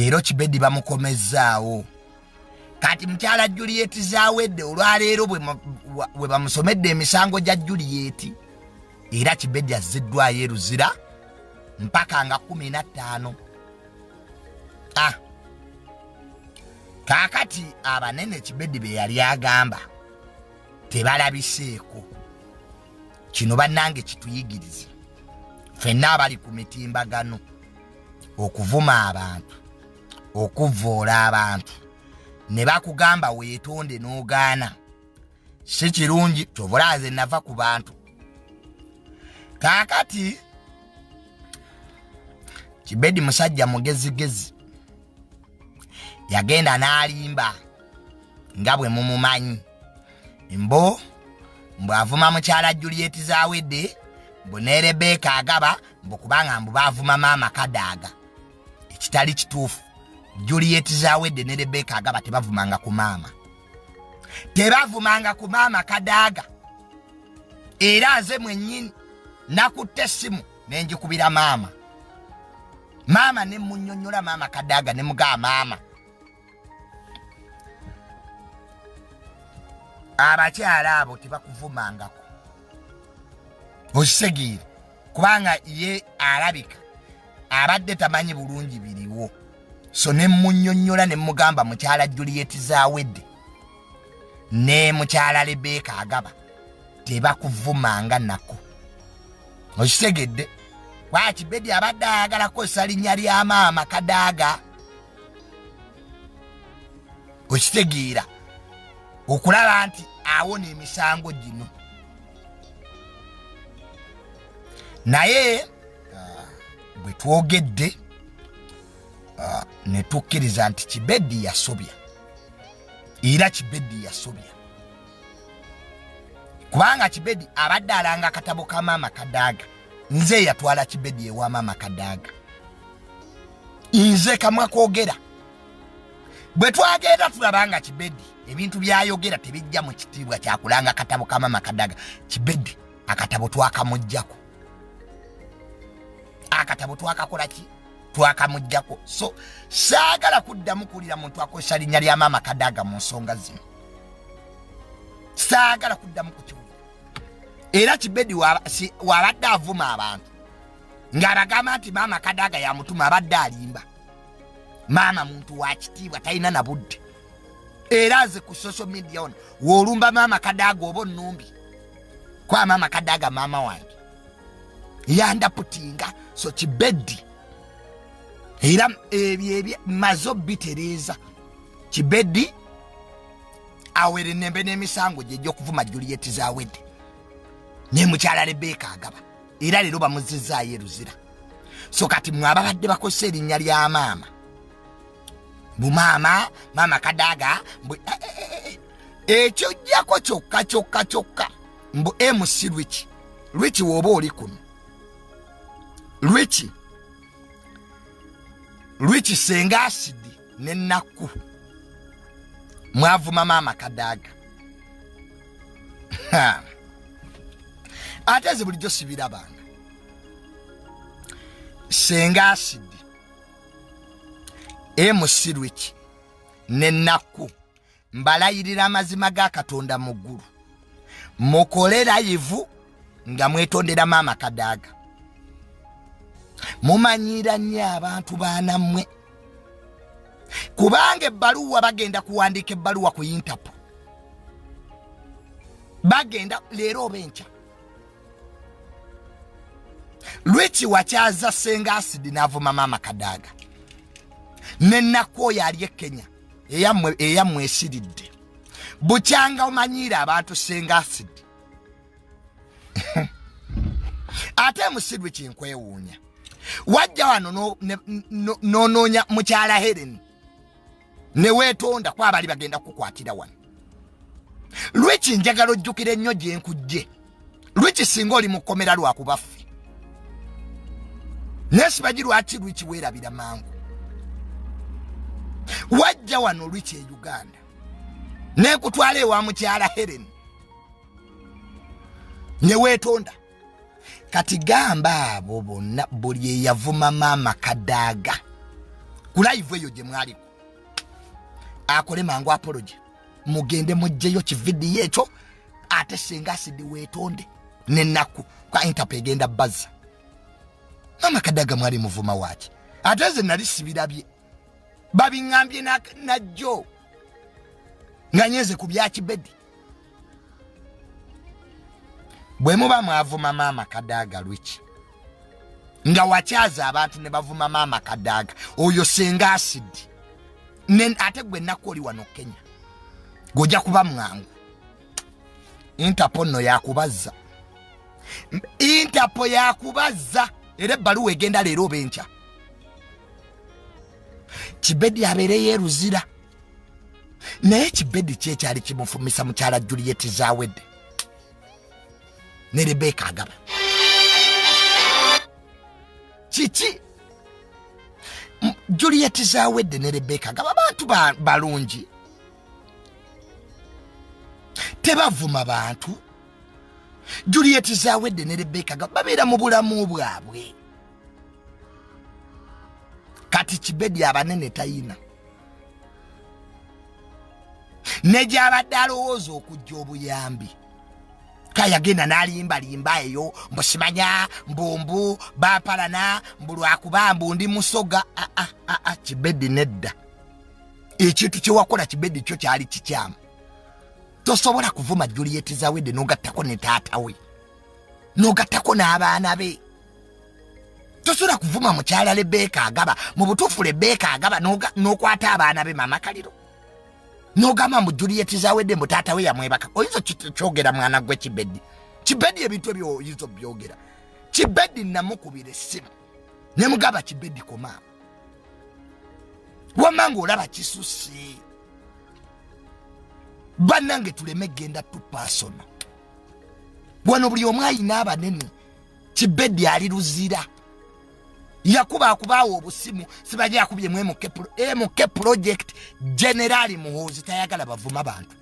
leero Kibedi bamukomezaawo kati mukyala Juliet Zawedde olwaleero bwe bamusomedde emisango gya Juliet era Kibedi azziddwayo eruzira mpaka nga 15 kakati abanene Kibedi be yali agamba tebalabiseeko kino bannange kituyigirize ffenna abali ku mitimbagano okuvuma abantu okuvvoola abantu ne bakugamba weetonde n'ogaana si kirungi kyovulaze nava ku bantu kakati Kibedi musajja mugezigezi yagenda n'alimba nga bwe mumumanyi mbo avuma mukyala Juliet Zawedde mbu ne Rebecca agaba mbu kubanga mbu bavuma maama Kadaaga ekitali kituufu Juliet Zawedde ne Rebecca agaba tebavumanga ku maama Kadaaga era nze mwennyini nakutte essimu nenjikubira maama ne munnyonnyola maama Kadaaga ne mugaa maama abakyala abo tebakuvumangako okisegiire kubanga ye alabika abadde tamanyi bulungi biriwo so ne munnyonnyola ne mugamba mukyala Juliet Zawedde ne mukyala Rebecca agaba tebakuvumanga nako okitegedde kwa Kibedi abadde ayagalako salinnya lya maama Kadaaga okitegeera okulaba nti awona emisango gino naye bwe twogedde ne tukkiriza nti Kibedi yasobya era Kibedi yasobya kubanga Kibedi abadde alanga akatabo ka maama Kadaaga nze yatwala Kibedi ewa maama Kadaaga nze kamwa kwogera bwe twagenda tulabanga Kibedi ebintu byayogera tebijja mu kitiibwa kyakulanga akatabo ka maama Kadaaga Kibedi akatabo twakamujjako akatabo twakakola ki twakamujjako so saagala kuddamu kulira muntu akozesa linnya lya maama Kadaaga mu nsonga zino saagala kuddamu kukiwulira era Kibedi wabadde avuma abantu ng'abagamba nti maama Kadaaga yamutuma abadde alimba maama muntu wa kitiibwa talina na budde era ze ku social media ono w'olumba maama Kadaaga oba nnumbi kwa maama Kadaaga maama wange yandaputinga so Kibedi era ebyo mazo bitereza Kibedi awere nembe n'emisango gye gy'okuvuma Juliet Zawedde ne mukyala Rebecca agaba era leero bamuzizaayo eruzira so kati mwababadde bakozesa erinnya lya maama maama Kadaaga ekyo jjako kyokka mbu MC Rich woba oli kuno Rich senga asidi n'ennaku mwavuma maama Kadaaga ate ze bulijjo sibirabanga senga asidi MC Rich n'ennaku mbalayirira amazima ga Katonda mu ggulu mukole live nga mwetondera maama Kadaaga mumanyira nnyo abantu baanammwe kubanga ebbaluwa bagenda kuwandiika ebbaluwa ku Interpol bagenda leero oba enkya Rich wakyaza senga asidi n'avuma maama Kadaaga n'ennaku oyo ali e Kenya eyamwesiridde bukyanga omanyiira abantu senga asidi ate MC kinkwewuunya wajja wano n'onoonya mukyala Helen ne weetonda kwa bali bagenda kukwatira wano Rich njagala ojjukire nnyo gye nkujje Rich singa oli mu kkomera lwakubaffe nesibaji lwaki Rich weerabira mangu wajja wano Rich e Uganda nekutwala ewa mukyala Helen ne weetonda kati gamba abo bonna buli eyavuma maama Kadaaga ku live eyo gye mwaliko akole mangu apology mugende mujjeyo kividi ekyo ate singa asidi weetonde nennaku kwa intapegenda bazza mama Kadaga mwali muvuma waaki ate nze nali sibirabye babiŋŋambye najjo nga nyeze ku bya Kibedi bwe muba mwavuma mama Kadaga lwiki nga wakyaza abantu ne bavuma mama Kadaga oyo senga asidi ate gwe nakku oli wano Kenya gojja kuba mwangu Interpol no yakubazza Interpol yakubazza era ebbaluwa egenda leero benkya Kibedi abeere yeruzira naye Kibedi kyekyali kimufumisa mukyala Juliet Zawedde ne Rebecca agaba kiki Juliet Zawedde ne Rebecca agaba bantu balungi tebavuma bantu Juliet Zawedde ne Rebecca agaba babeera mu bulamu bwabwe kati Kibedi abanene tayina nejabadde alowooza okujja obuyambi kayagenda n'alimbalimba eyo mbusimanya mbumbu bapalana mbulwakuba mbundi musoga Kibedi nedda ekintu kyewakola Kibedi kyo kyali kikyamu tosobola kuvuma Juliet Zawedde n'ogattako ne taata we n'ogattako n'abaana be tosobola kuvuma mukyala Rebecca agaba mu butuufu Rebecca agaba n'okwata abaana be mama Kaliro n'ogamba mu Juliet Zawedde mu taata we yamwebaka oyinza kyogera mwana gwe Kibedi ebintu ebyo oyinza byogera Kibedi namukubira essimu ne mugaba Kibedi koma wamanga olaba kisusse bannange tuleme genda tu personal wano buli omu ayina abanene Kibedi ali luzira yakuba kubaawo obusimu sibaje yakubye MK project general Muhoozi tayagala bavuma abantu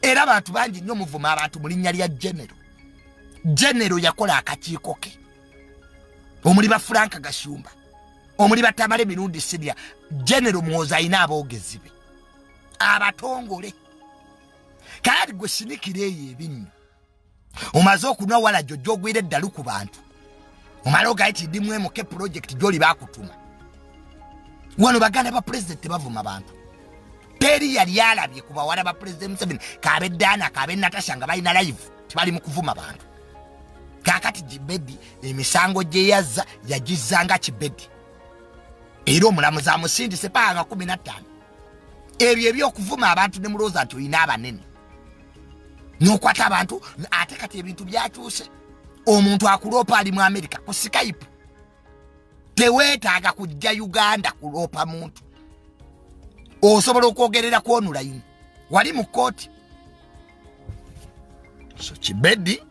era abantu bangi nnyo muvuma abantu mu linnya lya general yakola akakiiko ke omuli ba Frank Gashumba omuli ba Tamale Mirundi Senior general Muhoozi ayina aboogezi be abatongole kati gwe sinikire ebinyo omaze okunwa wala jojjo gwire eddalu ku bantu omaloga iti dimwe MK project joli bakutuma wano baganda ba president bavuma abantu teri yali yalabye kuba wala ba president Museveni kabe Dana kabe Natasha nga balina live tibali mu kuvuma abantu kakati Kibedi emisango gye yazza yagizanga Kibedi era omulamuzi amusindise panga 15 ebyo ebyokuvuma abantu ne muloza nti olina abanene n'okwata abantu ate kati ebintu byakyuse omuntu akulopa ali mu America ku Skype teweetaaga kujja Uganda kulopa muntu osobola okwogerera ku online wali mu kooti so Kibedi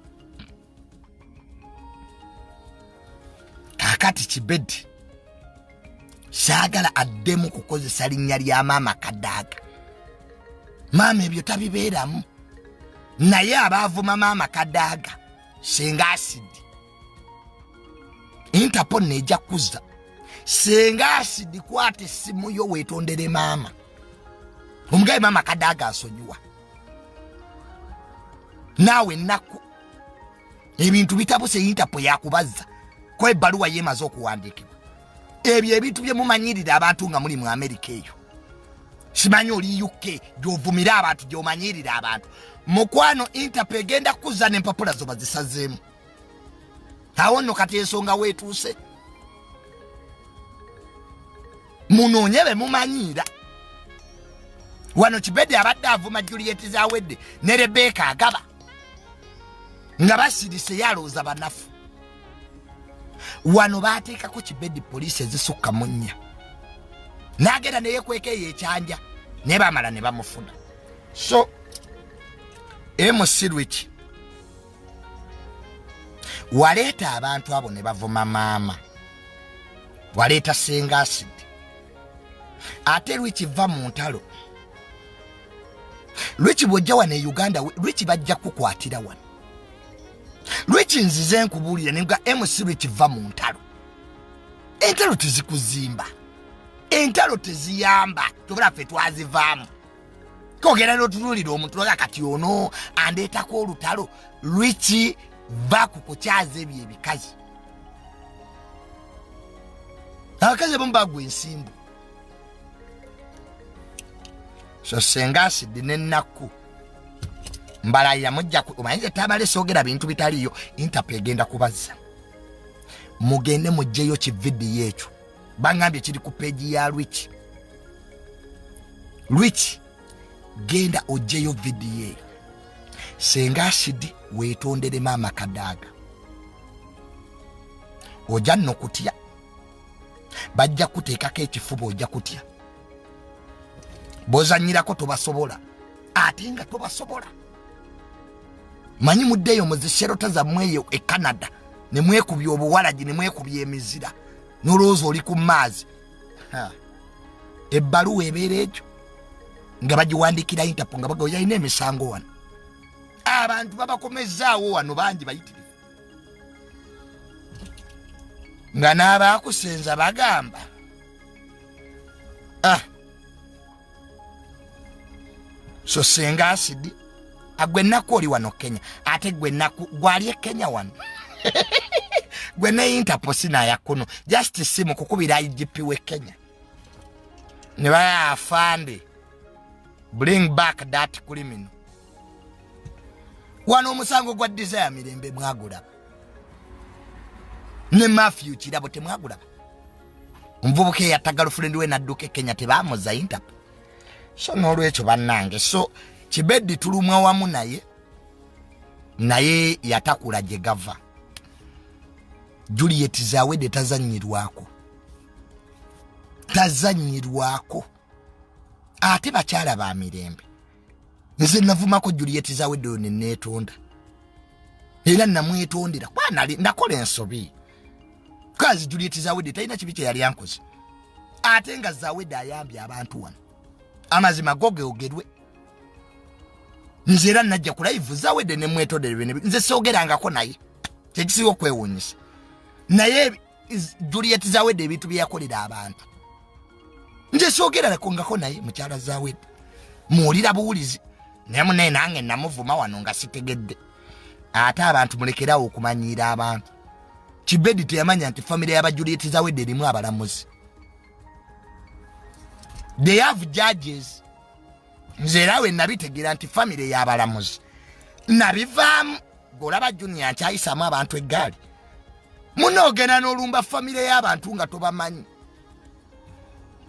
kakati Kibedi saagala addemu kukozesa linnya lya mama Kadaga mama ebyo tabibeeramu naye abaavuma mama Kadaga senga asidi Interpol neja kuzza senga asidi kwate simu yo wetondere mama omugaye mama Kadaga asonyiwa nawe naku ebintu bitabuse Interpol yakubazza ko ebbaluwa yemaze okuwandikibwa ebyo ebintu bye mumanyirira abantu nga muli mu America eyo simanyi oli UK gyovumira abantu gyomanyirira abantu mukwano Interpol genda kuzza n'empapula zo bazisazeemu awo nno kati ensonga weetuuse munoonye be mumanyira wano Kibedi abadde avuma Juliet Zawedde ne Rebecca agaba nga basirise yalooza banafu wano baateekako Kibedi poliisi ezisukka mu 4 n'agenda ne yeekweka eyo ekyanja naye bamala ne bamufuna so emusirwiki waleeta abantu abo ne bavuma maama waleeta senga asidi ate lwiki va mu ntalo lwiki bwojja wano e Uganda lwiki bajja kukwatira wano lwiki nzize nkubuulira nenga MC lwiki va mu ntalo entalo tizikuzimba entalo teziyamba tubula ffe twazivaamu kogera n'otunuulira omuntu oga kati ono andeetako olutalo lwiki va ku kukyaza ebyo ebikazi abakazi abamu bagwa ensimbu so senga asidi n'ennaku mbalayira mujja omanyize tabale soogera bintu bitaliyo interpol egenda kubazza mugende mugjeyo kividiyo ekyo bangambye kiri ku peegi ya Rich genda ojjeyo vidiyo eyo senga asidi weetondere maama kadaaga ojja nno kutya bajja kuteekako ekifuba ojja kutya bozanyirako tobasobola ate nga tobasobola manyi muddeyo muzisherota zammweyo e Canada ne mwekubye obuwalagi ne mwekubye emizira n'olowooza oli ku maazi ebbaluwa ebeera ekyo nga bagiwandikira Interpol nga baga yalina emisango wano abantu babakomezzaawo wano bangi bayitirivu nga n'abaakusenza bagamba so senga asidi agwe nnaku oli wano Kenya ate gwe nnaku gwali e Kenya wano gwe ne Interpol sinaya kuno just simu kukubira IGP we Kenya ne bayafande bring back that criminal wano omusango gwa desire mirembe mwagula ne Matthew kirabo temwagula omuvubuka eyataga girlfriend we nadduka Kenya tebamuza Interpol so n'olwekyo bannange so Kibedi tulumwa wamu naye yatakula gye gava Juliet Zawede tazanyirwako ate bakyala ba mirembe nze navumako Juliet Zawede ne neetonda era namwetondera kwa nakola ensobi kazi Juliet Zawede talina kibi kye yali ankoze ate nga Zawede ayambye abantu wano amazima gogeogerwe nze era najja ku live Zawede ne mwetondere nze soogerangako naye tekisiwo kwewuunyisa naye Juliet Zawede ebintu bye yakolera abantu nje soogerako ngako naye mukyala Zawede muwulira buwulizi naye munne nange namuvuma wano nga sitegedde ate abantu mulekerawo okumanyiira abantu Kibedi teyamanya nti family y'aba Juliet Zawede erimu abalamuzi they have judges nze rawe nabitegera nti family y'abalamuzi nabivaamu golaba Junior nkyayisaamu abantu eggaali munoogenda n'olumba family y'abantu nga tobamanyi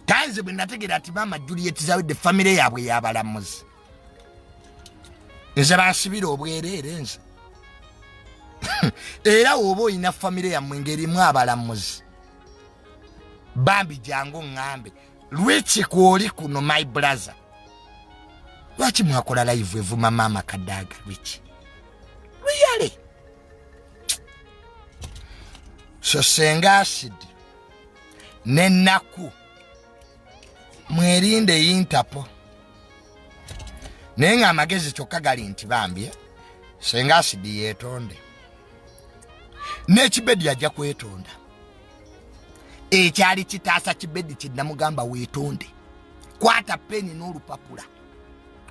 kanze bwe nategera nti maama Juliet Zawede family yaabwe y'abalamuzi nze bansibira obwereere nze era woba olina family yammwe ng'erimu abalamuzi bambi jangu ŋŋambe lweki kwoli kuno my brother lwaki mwakola live evuma maama kadaaga lweki luyale so senga asidi n'ennaku mwerinde Interpol naye nga amagezi kyokka gali nti bambye senga asidi yeetonde ne Kibedi ajja kwetonda ekyali kitaasa Kibedi kinnamugamba weetonde kwata peni n'olupapula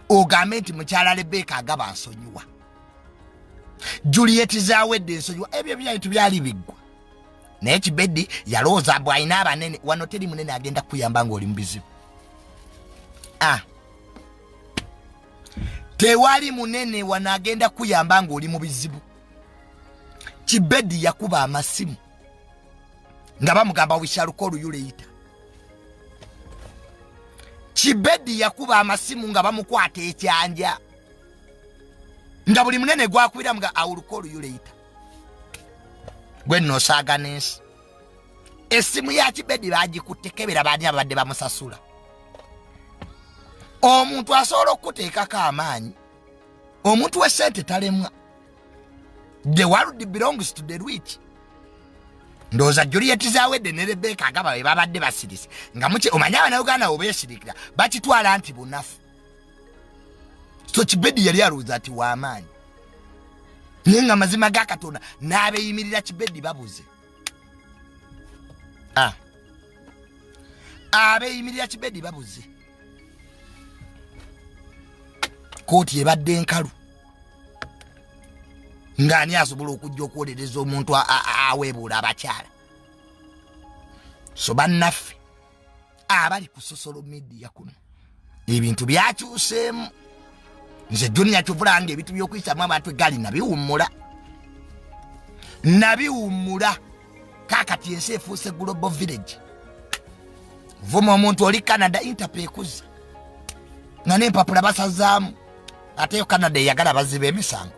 ogambe nti mukyala Rebecca agaba nsonyiwa Juliet Zawede nsonyiwa ebyo byaitu byali biggwa naye Kibedi yalowooza bw'alina abanene wano teri munene agenda kuyamba ng'oli mu bizibu tewali munene wano agenda kuyamba ng'oli mu bizibu Kibedi yakuba amasimu nga bamugamba we shall call you later Kibedi yakuba amasimu nga bamukwata ekyanja nga buli munene gwakwira mga I will call you later gwe nosaaga n'ensi essimu ya Kibedi bagikutekebera baani abadde bamusasula omuntu asobola okuteekako amaanyi omuntu w'essente talemwa the world belongs to the rich ndowooza Juliet Zawede ne Rebecca agaba be babadde basirise nga muki omanya Abannayuganda obeesirikira bakitwala nti bunafu so Kibedi yali alowooza ati w'amaanyi naye nga mazima ga Katonda n'abeeyimirira Kibedi babuze abeeyimirira Kibedi babuze kooti ebadde enkalu ng'ani asobola okujja okwolereza omuntu aweebuula abakyala. So bannaffe abali ku social media kuno ebintu byakyuseemu. Nze Junior Kivulanga ebintu by'okuyisamu abantu egali nabiwummula kakati ensi efuuse global village. Vuma omuntu oli Canada Interpol ekuze nga n'empapula basazaamu ate yo Canada eyagala abaziba emisango,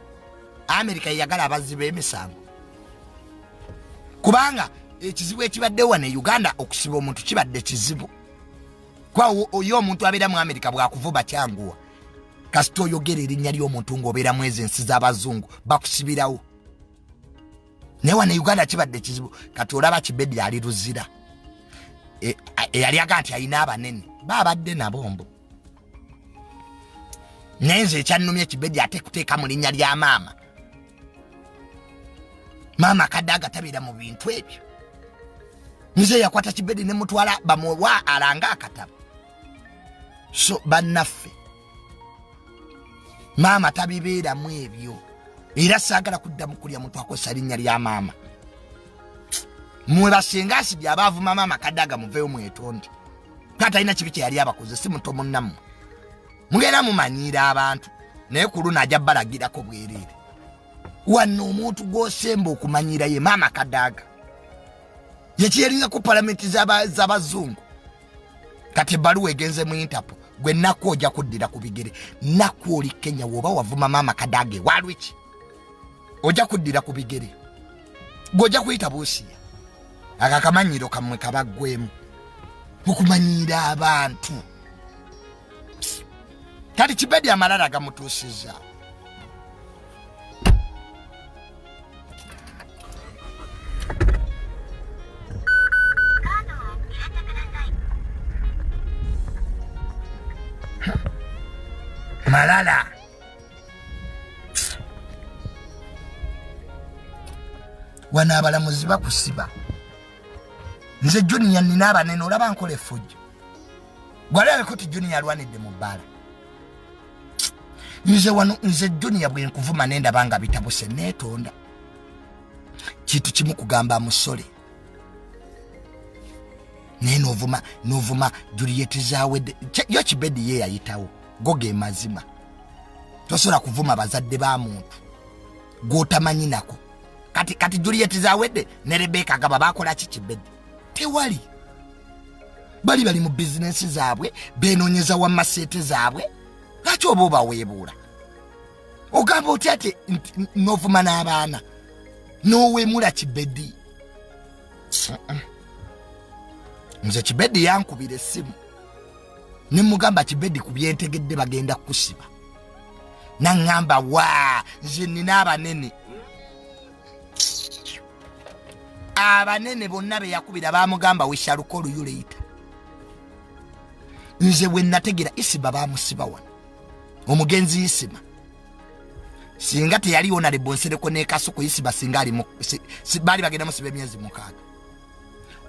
America eyagala abaziba emisango kubanga ekizibu ekibaddewo ne Uganda okusiba omuntu kibadde kizibu. Kwa oyo omuntu abeera mu America bwakuvuba kyanguwa kasita oyogera erinnya ly'omuntu ng'obeera mu ezo ensi z'abazungu bakusibirawo. Naye wane Uganda kibadde kizibu. Kati olaba Kibedi ali luzira eyali aga nti alina abanene babadde nabombo. Nenze ekyannumye Kibedi ate kuteeka mu linnya lya maama. Maama Kadaga tabeera mu bintu ebyo. Nze yakwata Kibedi ne mutwala bamuwa alanga akatabo. So bannaffe maama tabibeera mu ebyo. Era saagala kuddamu kulya muntu akozesa linnya lya maama. Mwe basenga asibye abaavuma maama Kadaga muveeyo mwetonde. Kati alina kibi kye yali abakoze si muto munnammwe. Mugenda mumanyiira abantu naye ku luno ajja balagirako bwereere. Wano omuntu gw'osemba okumanyiira ye maama Kadaga. Yekiyalinga ku palamenti z'abazungu. Kati ebbaluwa egenze mu Interpol gwe nnaku ojja kuddira ku bigere. Nnaku oli Kenya woba wavuma maama Kadaga walwiki ojja kuddira ku bigere. Gojja kuyita buusiya. Akakamanyiro kammwe kabaggwemu okumanyiira abantu. Kati Kibedi amalala gamutuusizza. Malala wana abalamuzi bakusiba. Nze Junior nina abanene olaba nkola effujjo. Gwalaba kuti Junior alwanidde mu bbaala. Nze Junior bwe nkuvuma nenda banga bitabuse neetonda. Kintu kimu kugamba musole. Naye n'ovuma Juliet Zawedde. Yo Kibedi ye yayitawo. Goge mazima. Tosobola kuvuma bazadde ba muntu gw'otamanyi nako. Kati Juliet Zawedde ne Rebecca gaba bakola ki Kibedi? Tewali. Bali mu bizinesi zaabwe beenoonyeza wa masete zaabwe. Lwaki oba obaweebuula? Ogamba otya ate n'ovuma n'abaana n'oweemula Kibedi? Nze Kibedi yankubira essimu ne mugamba Kibedi ku byentegedde bagenda kusiba. Nangamba nze nina abanene. Abanene bonna be yakubira baamugamba we shall call you later. Nze we nategera Isiba baamusiba wano. Omugenzi Isiba. Singa teyaliwo na lebonsereko ne Kasuku Isiba singa ali bali bagenda musiba emyezi 6.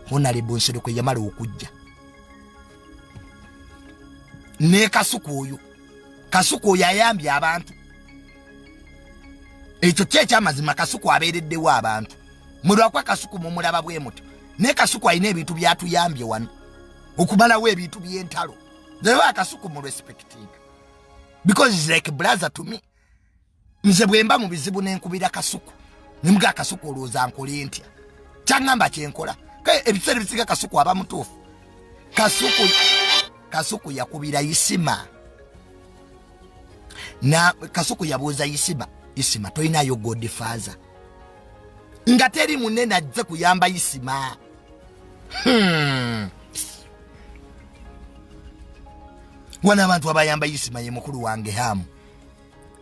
Hona lebonsereko yamala okujja. Ne Kasuku oyo ayambye abantu. Ekyo ky'ekyamazima Kasuku abeereddewo abantu. Mulwakwa Kasuku mumulaba bwe muto. Ne Kasuku alina ebintu byatuyambye wano. Okumalawo ebintu by'entalo. Nze Kasuku mu respecting. Because he's like a brother to me. Nze bwemba mu bizibu n'enkubira Kasuku. Nimuga Kasuku olowooza nkole ntya. Kyangamba kyenkola. Ebiseera bisiga Kasuku aba mutuufu. Kasuku yakubira Isima. Na Kasuku yabuuza Isima toyinayo godfather. Nga teri munene ajja kuyamba Isima. Wana abantu abayamba Isima ye mukulu wange Hamu.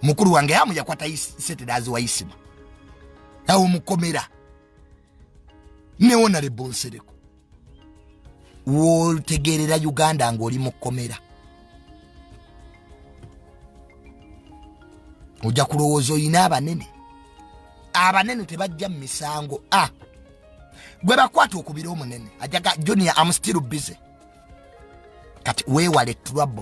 Mukulu wange Hamu yakwata setelazi wa Isima. Awo mukomera. Neona lebonsereko. Wotegerera Uganda ng'oli mukomera. Ojja kulowooza oyina abanene. Abanene tebajja mu misango. Gwe bakwata okubira omunene. Ajaga Junior, I'm still busy. kati weewale trouble